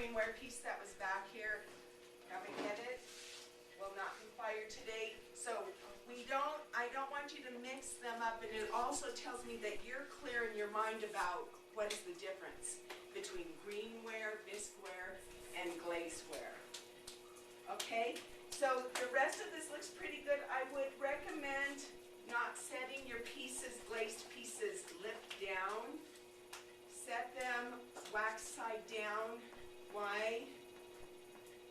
greenware piece that was back here, haven't get it, will not be fired today. So I don't want you to mix them up, and it also tells me that you're clear in your mind about what is the difference between greenware, bisqueware, and glazeware. Okay, so the rest of this looks pretty good. I would recommend not setting your pieces, glazed pieces, lip down. Set them wax side down. Why?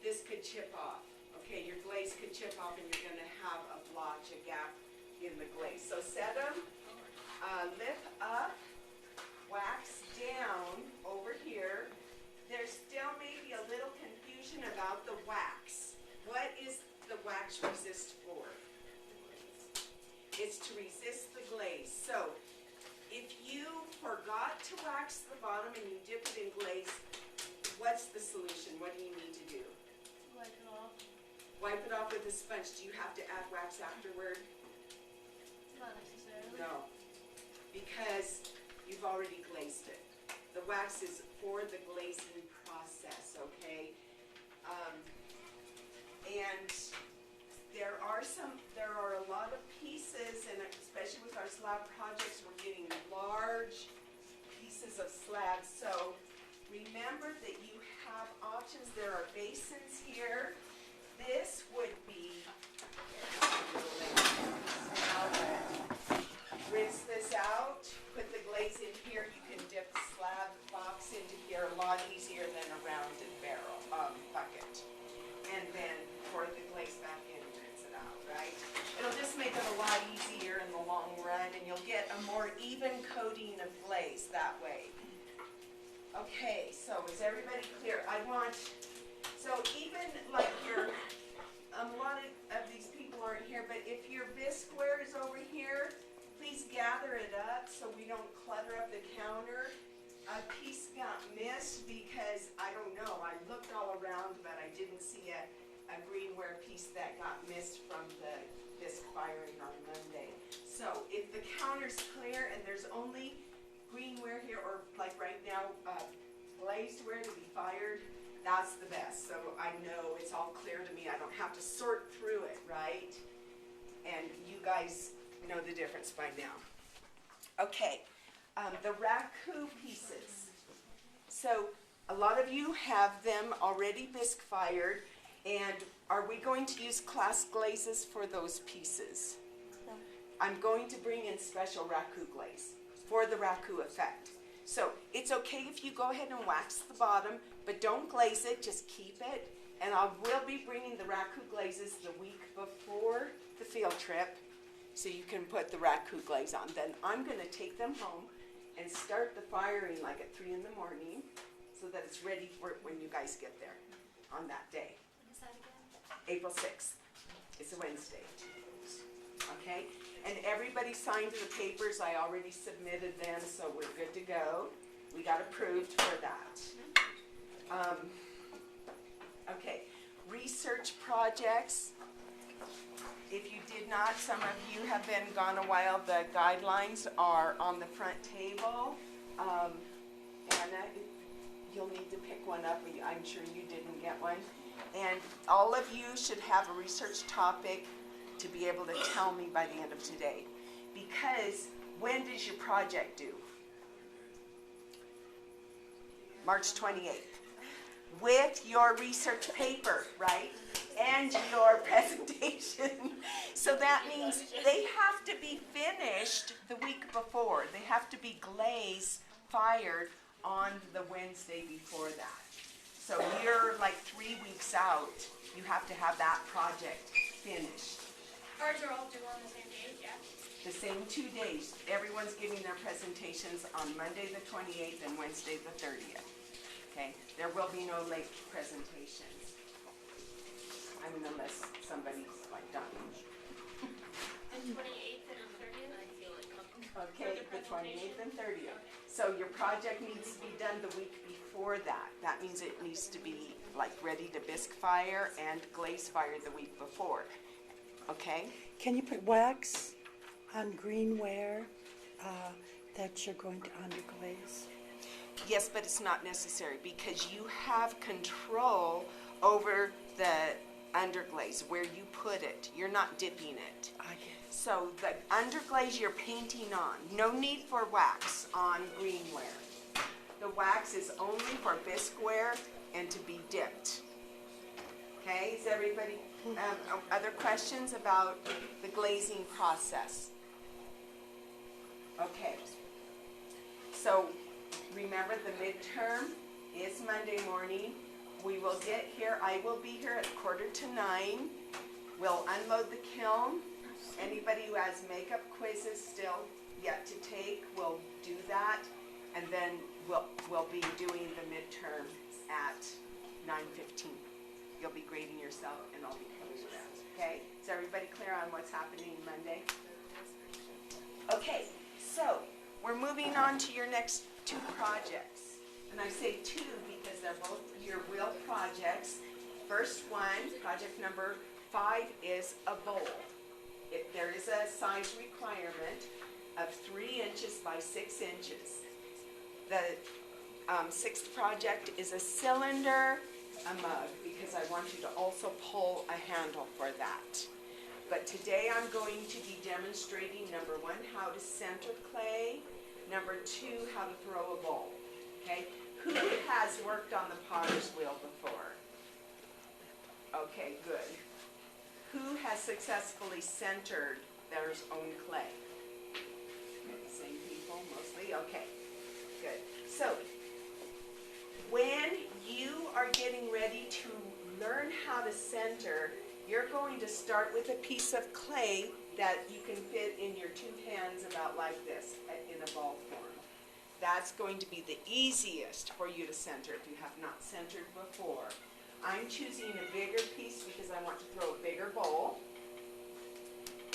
This could chip off. Okay, your glaze could chip off and you're going to have a blotch, a gap in the glaze. So set them, lip up, wax down over here. There's still maybe a little confusion about the wax. What is the wax resist for? It's to resist the glaze. So if you forgot to wax the bottom and you dip it in glaze, what's the solution? What do you need to do? Wipe it off. Wipe it off with a sponge. Do you have to add wax afterward? Not necessarily. No, because you've already glazed it. The wax is for the glazing process, okay? And there are a lot of pieces, and especially with our slab projects, we're getting large pieces of slabs. So remember that you have options. There are basins here. This would be, rinse this out, put the glaze in here. You can dip the slab box into here a lot easier than a rounded barrel bucket. And then pour the glaze back in and rinse it out, right? It'll just make it a lot easier in the long run, and you'll get a more even coating of glaze that way. Okay, so is everybody clear? So even like a lot of these people aren't here, but if your bisqueware is over here, please gather it up so we don't clutter up the counter. A piece got missed because, I don't know, I looked all around, but I didn't see a greenware piece that got missed from the bisque firing on Monday. So if the counter's clear and there's only greenware here, or like right now, glazedware to be fired, that's the best. So I know it's all clear to me. I don't have to sort through it, right? And you guys know the difference by now. Okay, the raku pieces. So a lot of you have them already bisque fired, and are we going to use class glazes for those pieces? No. I'm going to bring in special raku glaze for the raku effect. So it's okay if you go ahead and wax the bottom, but don't glaze it, just keep it. And I will be bringing the raku glazes the week before the field trip, so you can put the raku glaze on. Then I'm going to take them home and start the firing like at 3 in the morning so that it's ready for when you guys get there on that day. When is that again? April 6th. It's a Wednesday. Okay? And everybody signed the papers. I already submitted them, so we're good to go. We got approved for that. Okay. Research projects. If you did not, some of you have been gone a while. The guidelines are on the front table. Anna, you'll need to pick one up. I'm sure you didn't get one. And all of you should have a research topic to be able to tell me by the end of today. Because when does your project due? March 28th. With your research paper, right? And your presentation. So that means they have to be finished the week before. They have to be glazed, fired on the Wednesday before that. So you're like 3 weeks out. You have to have that project finished. Ours are all due on the same day, yeah? The same 2 days. Everyone's giving their presentations on Monday the 28th and Wednesday the 30th. Okay? There will be no late presentations. I mean, unless somebody's like done. The 28th and the 30th? I feel like Okay, the 28th and 30th. So your project needs to be done the week before that. That means it needs to be like ready to bisque fire and glaze fire the week before. Okay? Can you put wax on greenware that you're going to underglaze? Yes, but it's not necessary because you have control over the underglaze, where you put it. You're not dipping it. I guess. So the underglaze you're painting on, no need for wax on greenware. The wax is only for bisqueware and to be dipped. Okay, is everybody, other questions about the glazing process? Okay, so remember the midterm is Monday morning. We will get here, I will be here at 8:45. We'll unload the kiln. Anybody who has makeup quizzes still yet to take, will do that. And then we'll be doing the midterm at 9:15. You'll be grading yourself and I'll be coming around, okay? Is everybody clear on what's happening Monday? Okay, so we're moving on to your next two projects. And I say two because they're both your real projects. First one, project number 5, is a bowl. There is a size requirement of 3 inches by 6 inches. The sixth project is a cylinder, a mug, because I want you to also pull a handle for that. But today I'm going to be demonstrating, number 1, how to center clay, number 2, how to throw a bowl. Okay? Who has worked on the potter's wheel before? Okay, good. Who has successfully centered their own clay? Same people, mostly? Okay, good. So, when you are getting ready to learn how to center, you're going to start with a piece of clay that you can fit in your 2 hands about like this, in a ball form. That's going to be the easiest for you to center if you have not centered before. I'm choosing a bigger piece because I want to throw a bigger bowl.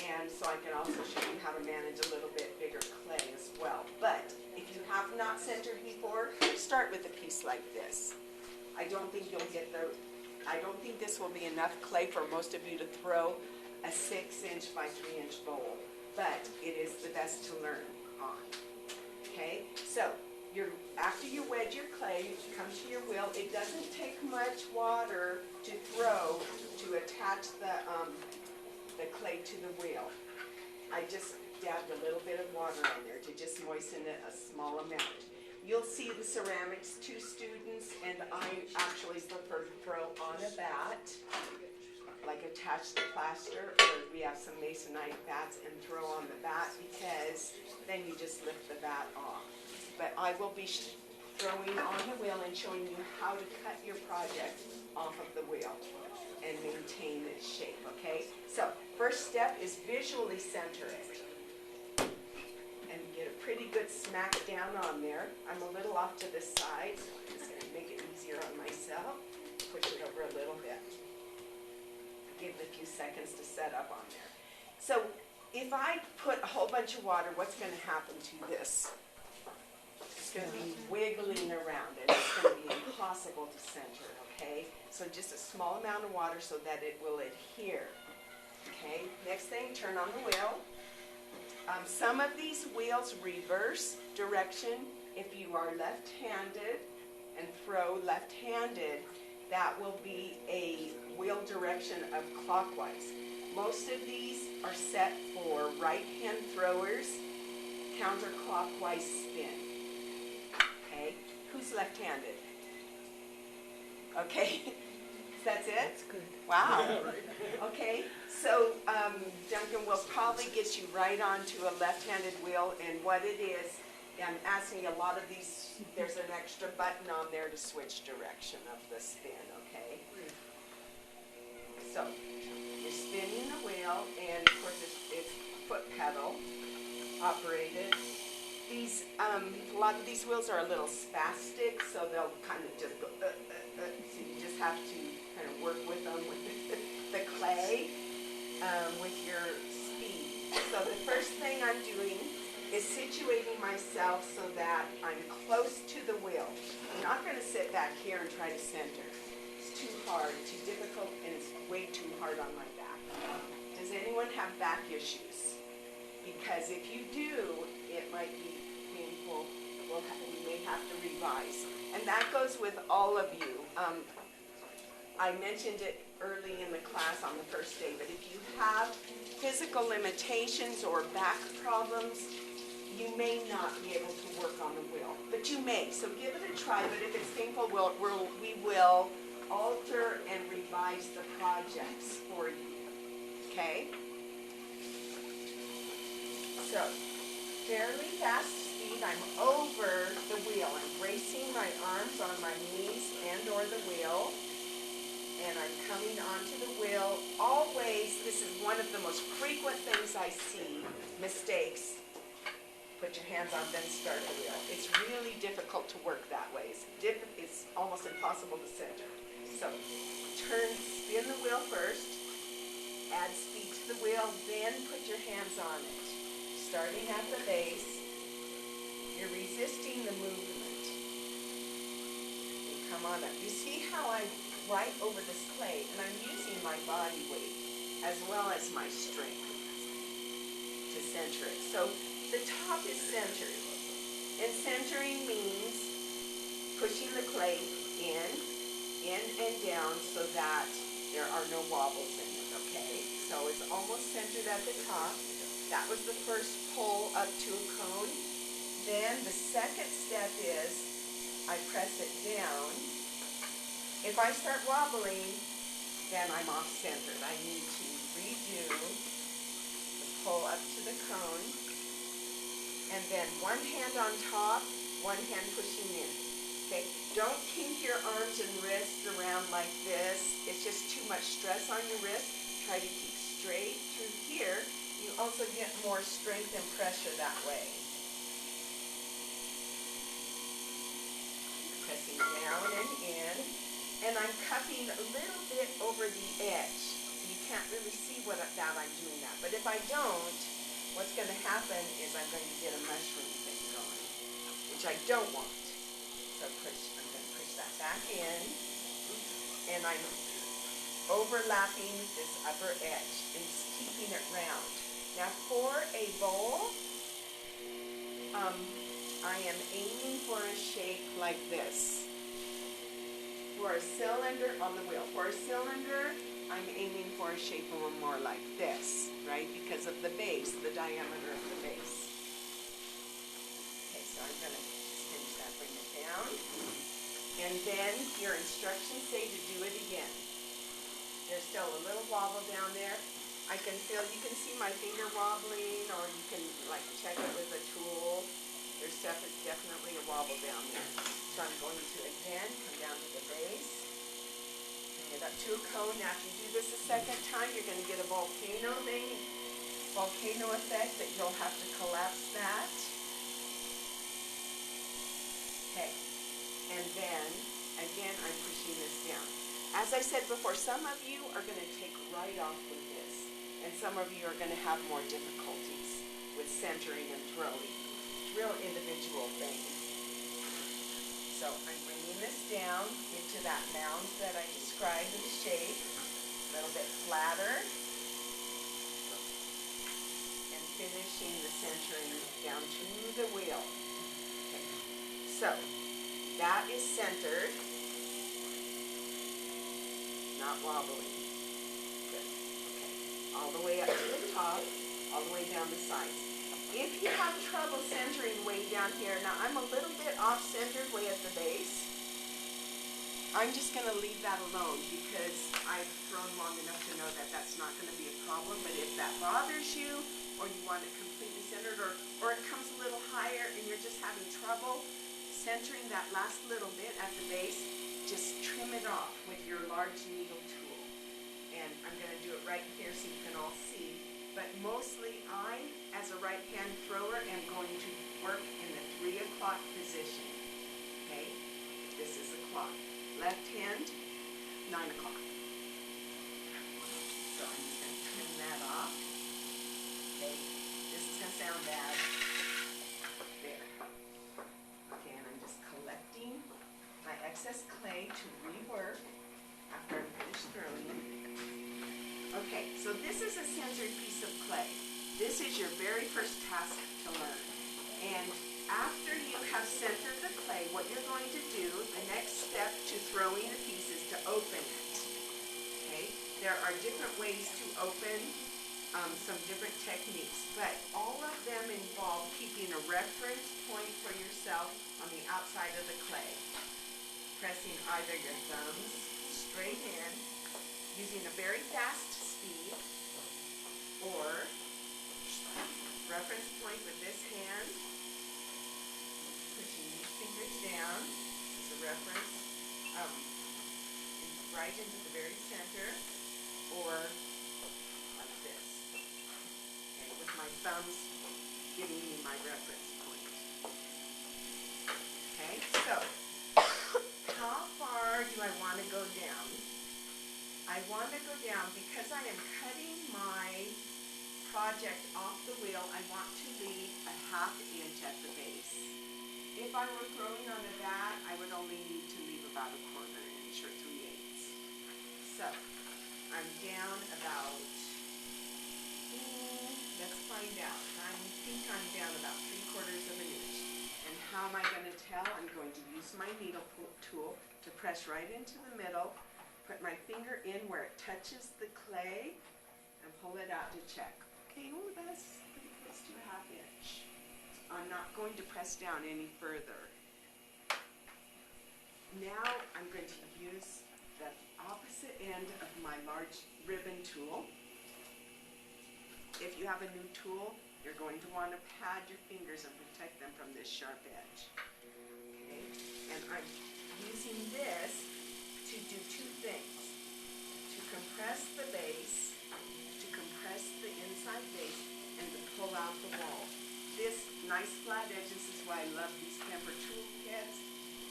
And so I can also show you how to manage a little bit bigger clay as well. But if you have not centered before, start with a piece like this. I don't think this will be enough clay for most of you to throw a 6-inch by 3-inch bowl. But it is the best to learn on. Okay, so after you wedge your clay, you come to your wheel. It doesn't take much water to throw to attach the clay to the wheel. I just dabbed a little bit of water on there to just moisten it a small amount. You'll see the ceramics 2 students, and I actually prefer to throw on a bat, like attach the plaster, or we have some masonite bats and throw on the bat, because then you just lift the bat off. But I will be throwing on the wheel and showing you how to cut your project off of the wheel and maintain its shape, okay? So, first step is visually center it. And get a pretty good smack down on there. I'm a little off to the side, so I'm just gonna make it easier on myself. Push it over a little bit. Give it a few seconds to set up on there. So, if I put a whole bunch of water, what's gonna happen to this? It's going to be wiggling around, and it's going to be impossible to center, okay? So just a small amount of water so that it will adhere. Okay, next thing, turn on the wheel. Some of these wheels reverse direction. If you are left-handed and throw left-handed, that will be a wheel direction of clockwise. Most of these are set for right-hand throwers, counterclockwise spin. Okay, who's left-handed? Okay, that's it? That's good. Wow. Okay, so Duncan will probably get you right onto a left-handed wheel, and what it is, I'm asking a lot of these, there's an extra button on there to switch direction of the spin, okay? So, you're spinning the wheel, and of course it's foot pedal operated. These, a lot of these wheels are a little spastic, so they'll kind of just go, so you just have to kind of work with them with the clay, with your speed. So the first thing I'm doing is situating myself so that I'm close to the wheel. I'm not going to sit back here and try to center. It's too hard, too difficult, and it's way too hard on my back. Does anyone have back issues? Because if you do, it might be painful we may have to revise. And that goes with all of you. I mentioned it early in the class on the first day, but if you have physical limitations or back problems, you may not be able to work on the wheel, but you may. So give it a try, but if it's painful, we will alter and revise the projects for you, okay? So, fairly fast speed, I'm over the wheel. I'm bracing my arms on my knees and or the wheel, and I'm coming onto the wheel. Always, this is one of the most frequent things I see, mistakes. Put your hands on, then start the wheel. It's really difficult to work that way. It's almost impossible to center. So, spin the wheel first, add speed to the wheel, then put your hands on it. Starting at the base, you're resisting the movement. And come on up. You see how I'm right over this clay, and I'm using my body weight as well as my strength to center it. So the top is centered, and centering means pushing the clay in and down so that there are no wobbles in it, okay? So it's almost centered at the top. That was the first pull up to a cone. Then the second step is I press it down. If I start wobbling, then I'm off centered. I need to redo the pull up to the cone. And then one hand on top, one hand pushing in. Okay? Don't kink your arms and wrists around like this. It's just too much stress on your wrist. Try to keep straight through here. You also get more strength and pressure that way. Pressing down and in. And I'm cupping a little bit over the edge. You can't really see that I'm doing that. But if I don't, what's going to happen is I'm going to get a mushroom thing going, which I don't want. So I'm going to push that back in, and I'm overlapping this upper edge and just keeping it round. Now for a bowl, I am aiming for a shape like this. For a cylinder on the wheel. For a cylinder, I'm aiming for a shape more like this, right? Because of the base, the diameter of the base. Okay, so I'm going to finish that, bring it down. And then your instructions say to do it again. There's still a little wobble down there. I can feel, you can see my finger wobbling, or you can like check it with a tool. There's definitely a wobble down there. So I'm going to again come down to the base. Get up to a cone. Now, if you do this a second time, you're going to get a volcano effect that you'll have to collapse that. Okay. And then, again, I'm pushing this down. As I said before, some of you are going to take right off with this, and some of you are going to have more difficulties with centering and throwing. Real individual things. So I'm bringing this down into that mound that I described in the shape, a little bit flatter, and finishing the centering down to the wheel. Okay. So that is centered, not wobbling. Good. Okay. All the way up to the top, all the way down the sides. If you have trouble centering way down here, now I'm a little bit off-centered way at the base. I'm just going to leave that alone because I've thrown long enough to know that that's not going to be a problem. But if that bothers you, or you want it completely centered, or it comes a little higher and you're just having trouble centering that last little bit at the base, just trim it off with your large needle tool. And I'm going to do it right here so you can all see. But mostly I, as a right-hand thrower, am going to work in the 3 o'clock position. Okay? This is the clock. Left hand, 9 o'clock. So I'm just going to trim that off. Okay? This is going to sound bad. There. Okay, and I'm just collecting my excess clay to rework after I'm finished throwing. Okay, so this is a centered piece of clay. This is your very first task to learn. And After you have centered the clay, what you're going to do, the next step to throwing the piece is to open it. Okay? There are different ways to open, some different techniques, but all of them involve keeping a reference point for yourself on the outside of the clay. Pressing either your thumbs straight in, using a very fast speed, or reference point with this hand, pushing these fingers down as a reference, right into the very center, or like this. Okay, with my thumbs giving me my reference point. Okay, so how far do I want to go down? I want to go down because I am cutting my project off the wheel. I want to leave a 1/2 inch at the base. If I were throwing on a vat, I would only need to leave about a 1/4 inch or 3/8. So I'm down about, let's find out. I think I'm down about 3/4 inch. And how am I going to tell? I'm going to use my needle tool to press right into the middle, put my finger in where it touches the clay, and pull it out to check. Okay, oh, that's pretty close to a 1/2 inch. I'm not going to press down any further. Now I'm going to use the opposite end of my large ribbon tool. If you have a new tool, you're going to want to pad your fingers and protect them from this sharp edge. Okay, and I'm using this to do 2 things. To compress the base, to compress the inside base, and to pull out the wall. This nice flat edge, this is why I love these Kemper tool kits,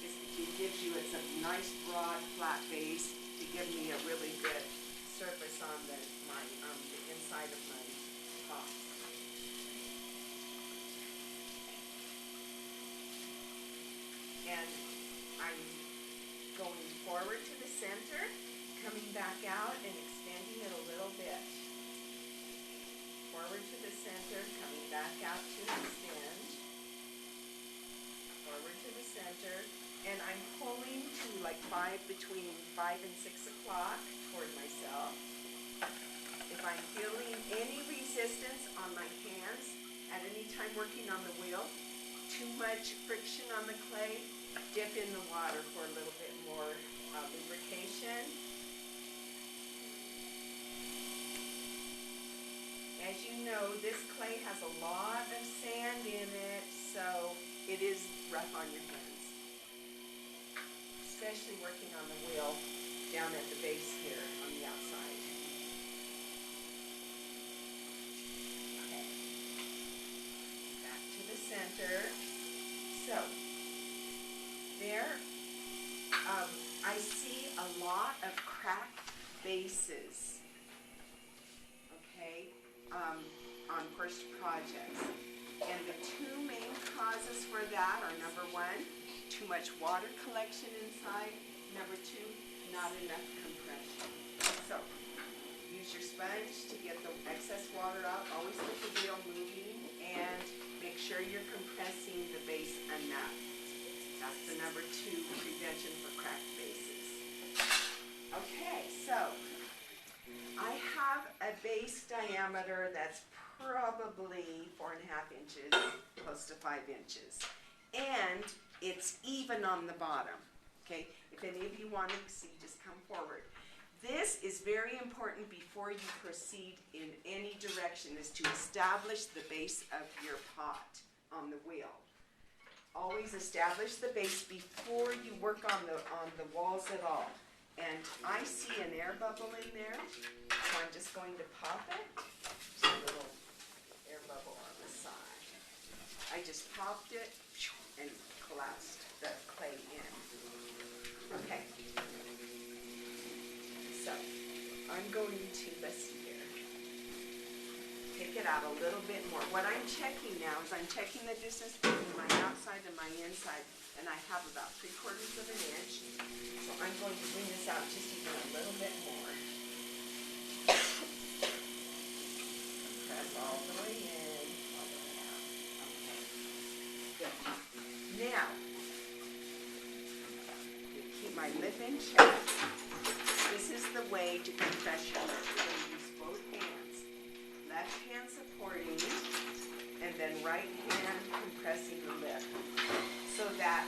is it gives you, it's a nice broad flat base to give me a really good surface on the inside of my top. And I'm going forward to the center, coming back out and extending it a little bit. Forward to the center, coming back out to extend. Forward to the center, and I'm pulling to like between 5 and 6 o'clock toward myself. If I'm feeling any resistance on my hands at any time working on the wheel, too much friction on the clay, dip in the water for a little bit more lubrication. As you know, this clay has a lot of sand in it, so it is rough on your hands. Especially working on the wheel down at the base here on the outside. Okay. Back to the center. So, there, I see a lot of cracked bases. Okay. On first projects. And the 2 main causes for that are, number 1, too much water collection inside. Number 2, not enough compression. So, use your sponge to get the excess water out. Always keep the wheel moving and make sure you're compressing the base enough. That's the number 2 prevention for cracked bases. Okay, so I have a base diameter that's probably 4.5 inches, close to 5 inches. And it's even on the bottom. Okay, if any of you want to see, just come forward. This is very important before you proceed in any direction, is to establish the base of your pot on the wheel. Always establish the base before you work on the walls at all. And I see an air bubble in there, so I'm just going to pop it. There's a little air bubble on the side. I just popped it and collapsed the clay in. Okay. So, I'm going to, let's see here, take it out a little bit more. What I'm checking now is I'm checking the distance between my outside and my inside, and I have about 3/4 inch. So I'm going to bring this out just even a little bit more. Press all the way in, all the way out. Okay. Good. my lip and chest. This is the way to compress your lip. You're going to use both hands. Left hand supporting, and then right hand compressing the lip so that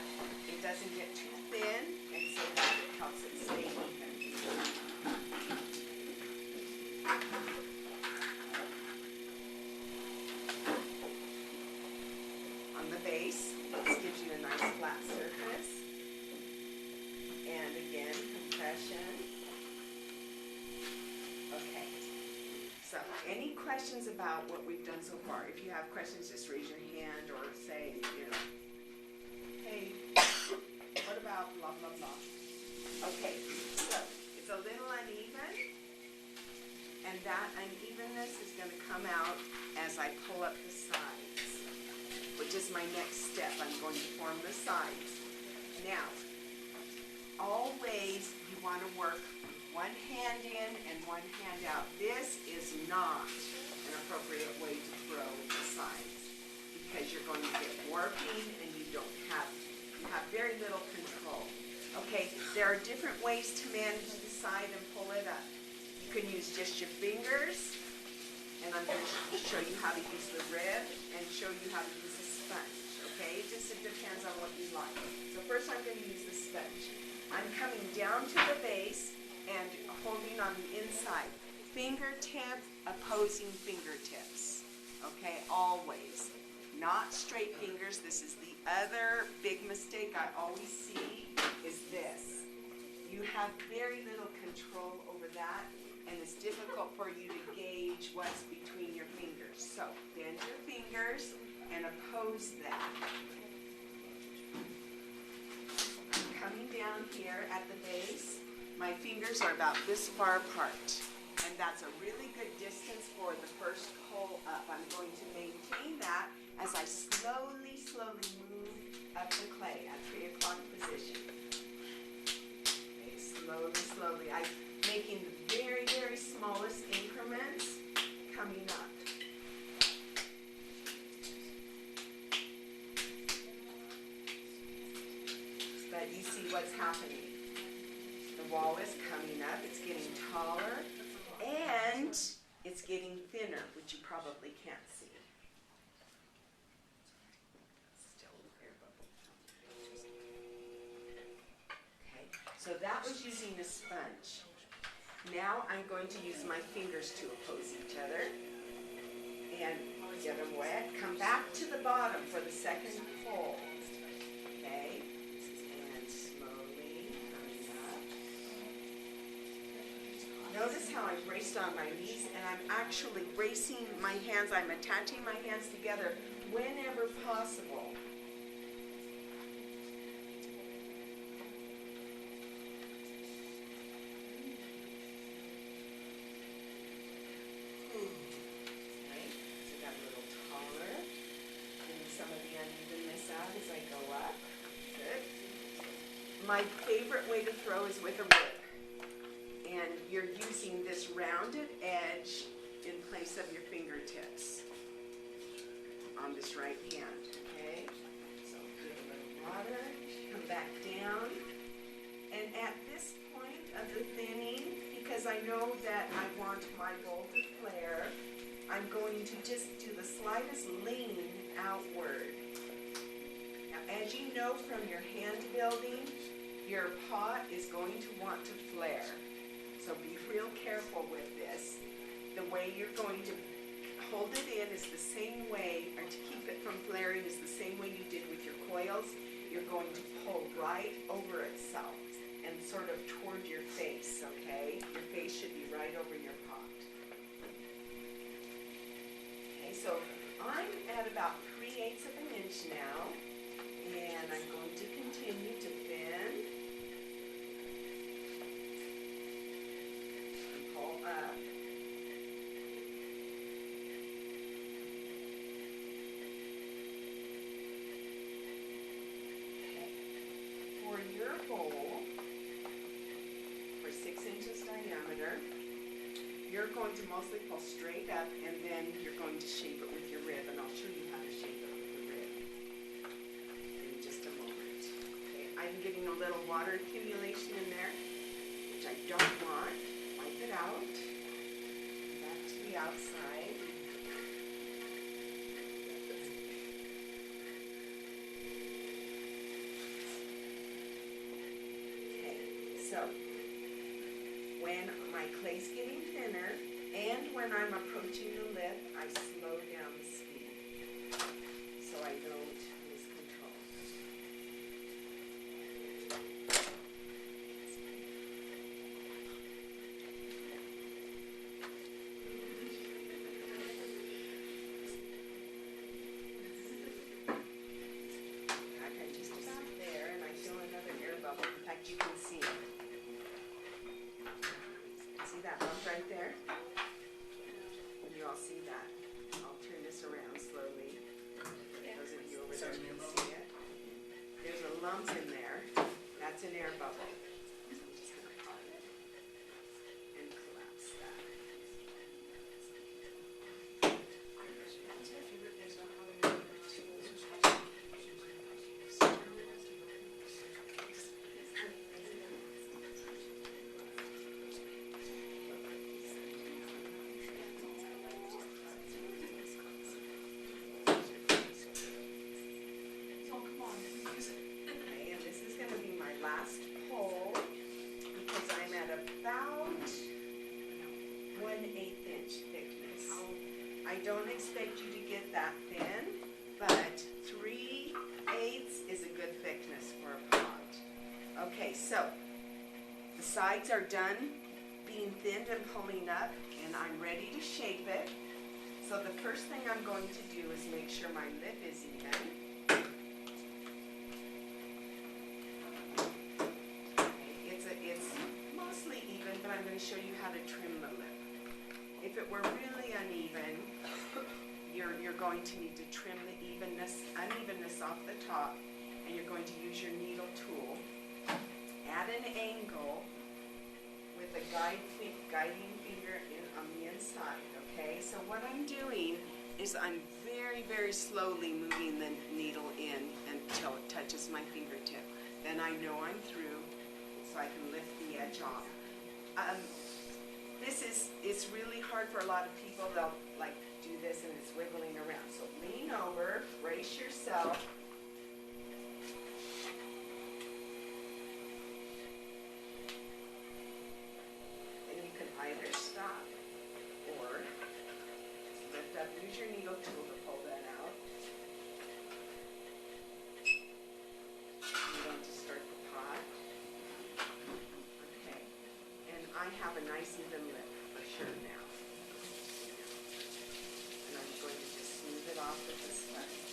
it doesn't get too thin and so that it helps it stay even. On the base, this gives you a nice flat surface. And again, compression. Okay. So, any questions about what we've done so far? If you have questions, just raise your hand or say, you know, hey, what about blah, blah, blah. Okay, so it's a little uneven, and that unevenness is going to come out as I pull up the sides, which is my next step. I'm going to form the sides. Now, always you want to work one hand in and one hand out. This is not an appropriate way to throw the sides because you're going to get warping and you have very little control. Okay, there are different ways to manage the side and pull it up. You can use just your fingers, and I'm going to show you how to use the rib and show you how to use the sponge. Okay, it depends on what you like. So first I'm going to use the sponge. I'm coming down to the base and holding on the inside. Fingertip opposing fingertips. Okay, always. Not straight fingers. This is the other big mistake I always see is this. You have very little control over that, and it's difficult for you to gauge what's between your fingers. So bend your fingers and oppose that. I'm coming down here at the base. My fingers are about this far apart, and that's a really good distance for the first pull up. I'm going to maintain that as I slowly move up the clay at 3 o'clock position. Okay, slowly. I'm making the very, very smallest increments coming up. But you see what's happening. The wall is coming up, it's getting taller, and it's getting thinner, which you probably can't see. Okay, so that was using a sponge. Now I'm going to use my fingers to oppose each other. And get them wet. Come back to the bottom for the second pull. Okay? And slowly coming up. Notice how I'm braced on my knees, and I'm actually bracing my hands. I'm attaching my hands together whenever possible. My favorite way to throw is with a rib, and you're using this rounded edge in place of your fingertips on this right hand, okay? So give a little water, come back down, and at this point of the thinning, because I know that I want my bowl to flare, I'm going to just do the slightest lean outward. Now, as you know from your hand building, your pot is going to want to flare. So be real careful with this. The way you're going to hold it in is the same way, or to keep it from flaring is the same way you did with your coils. You're going to pull right over itself and sort of toward your face, okay? Your face should be right over your pot. Okay, so I'm at about 3/8 of an inch now, and I'm going to continue to thin and pull up. Okay. For your bowl, for 6 inches diameter, you're going to mostly pull straight up, and then you're going to shape it with your rib, and I'll show you how to shape it with the rib in just a moment. Okay, I I'm getting a little water accumulation in there, which I don't want. Wipe it out. Back to the outside. Okay, so when my clay's getting thinner and when I'm approaching the lip, I slow down the speed so I don't lose control. Okay, just about there, and I feel another air bubble. In fact, you can see it. See that bump right there? You all see that? I'll turn this around slowly. Those of you over there can see it. There's a lump in there. That's an air bubble. So I'm just going to pop it and collapse that. Okay, and this is going to be my last pull because I'm at about 1/8 inch thickness. I don't expect you to get that thin, but 3/8 is a good thickness for a pot. Okay, so the sides are done being thinned and pulling up, and I'm ready to shape it. So the first thing I'm going to do is make sure my lip is even. It's mostly even, but I'm going to show you how to trim the lip. If it were really uneven, you're going to need to trim the unevenness off the top, and you're going to use your needle tool at an angle with a guiding finger on the inside, okay? So what I'm doing is I'm very, very slowly moving the needle in until it touches my fingertip. Then I know I'm through, so I can lift the edge off. It's really hard for a lot of people. They'll like do this and it's wiggling around. So lean over, brace yourself. And you can either stop or lift up. Use your needle tool to pull that out. You're going to start the pot. Okay. And I have a nice even lip for sure now. And I'm going to just smooth it off with this sponge.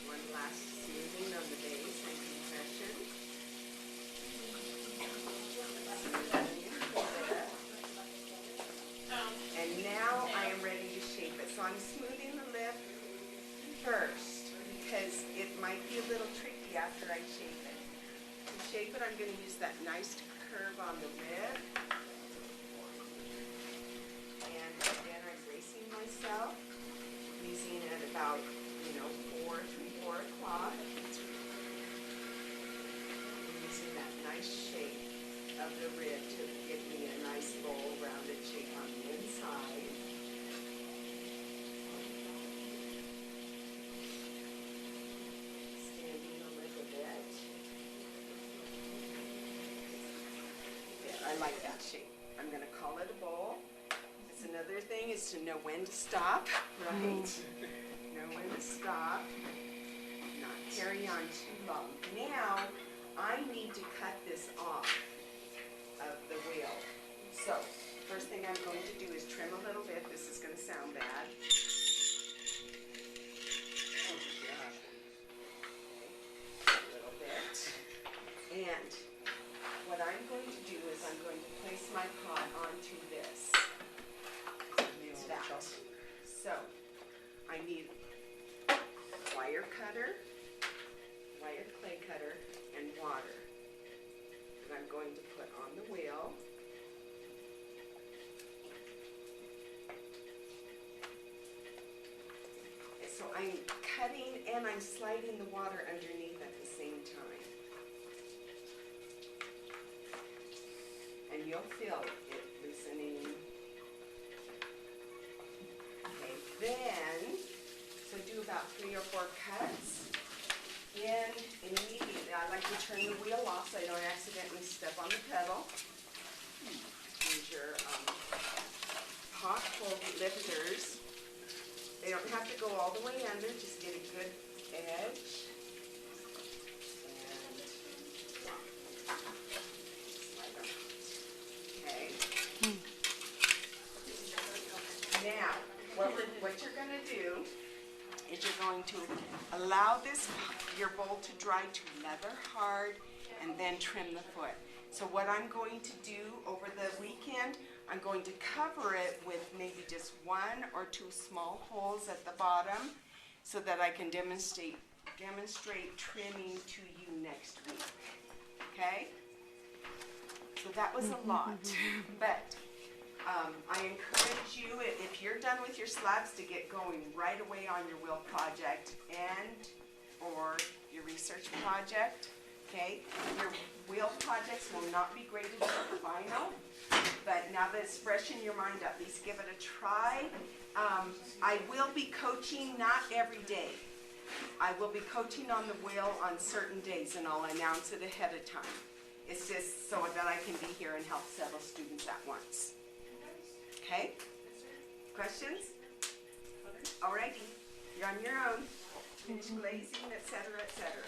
One last smoothing on the base and compression. And now I am ready to shape it. So I'm smoothing the lip first because it might be a little tricky after I shape it. To shape it, I'm going to use that nice curve on the rib. And then I'm bracing myself, using it about, 4 o'clock. Using that nice shape of the rib to give me a nice bowl, rounded shape on the inside. Standing a little bit. Yeah, I like that shape. I'm going to call it a bowl. It's another thing is to know when to stop, right? Know when to stop. Not carry on too long. Now, I need to cut this off of the wheel. So, first thing I'm going to do is trim a little bit. This is going to sound bad. A little bit. And what I'm going to do is I'm going to place my pot onto this. That. So, I need wire clay cutter, and water that I'm going to put on the wheel. and I'm sliding the water underneath at the same time. And you'll feel it loosening. Okay, then, so do about 3 or 4 cuts. Then immediately, I like to turn the wheel off so I don't accidentally step on the pedal. Use your hot hold lifters. They don't have to go all the way under, just get a good edge. Okay. Now, what you're going to do is you're going to allow your bowl to dry to leather hard and then trim the foot. So what I'm going to do over the weekend, I'm going to cover it with maybe just 1 or 2 small holes at the bottom so that I can demonstrate trimming to you next week. Okay? So that was a lot, but I encourage you, if you're done with your slabs, to get going right away on your wheel project and or your research project. Okay, your wheel projects will not be graded for the final, but now that it's fresh in your mind, at least give it a try. I will be coaching not every day. I will be coaching on the wheel on certain days, and I'll announce it ahead of time. It's just so that I can be here and help several students at once. Okay? Questions? Alrighty, you're on your own. Finish glazing, etc., etc.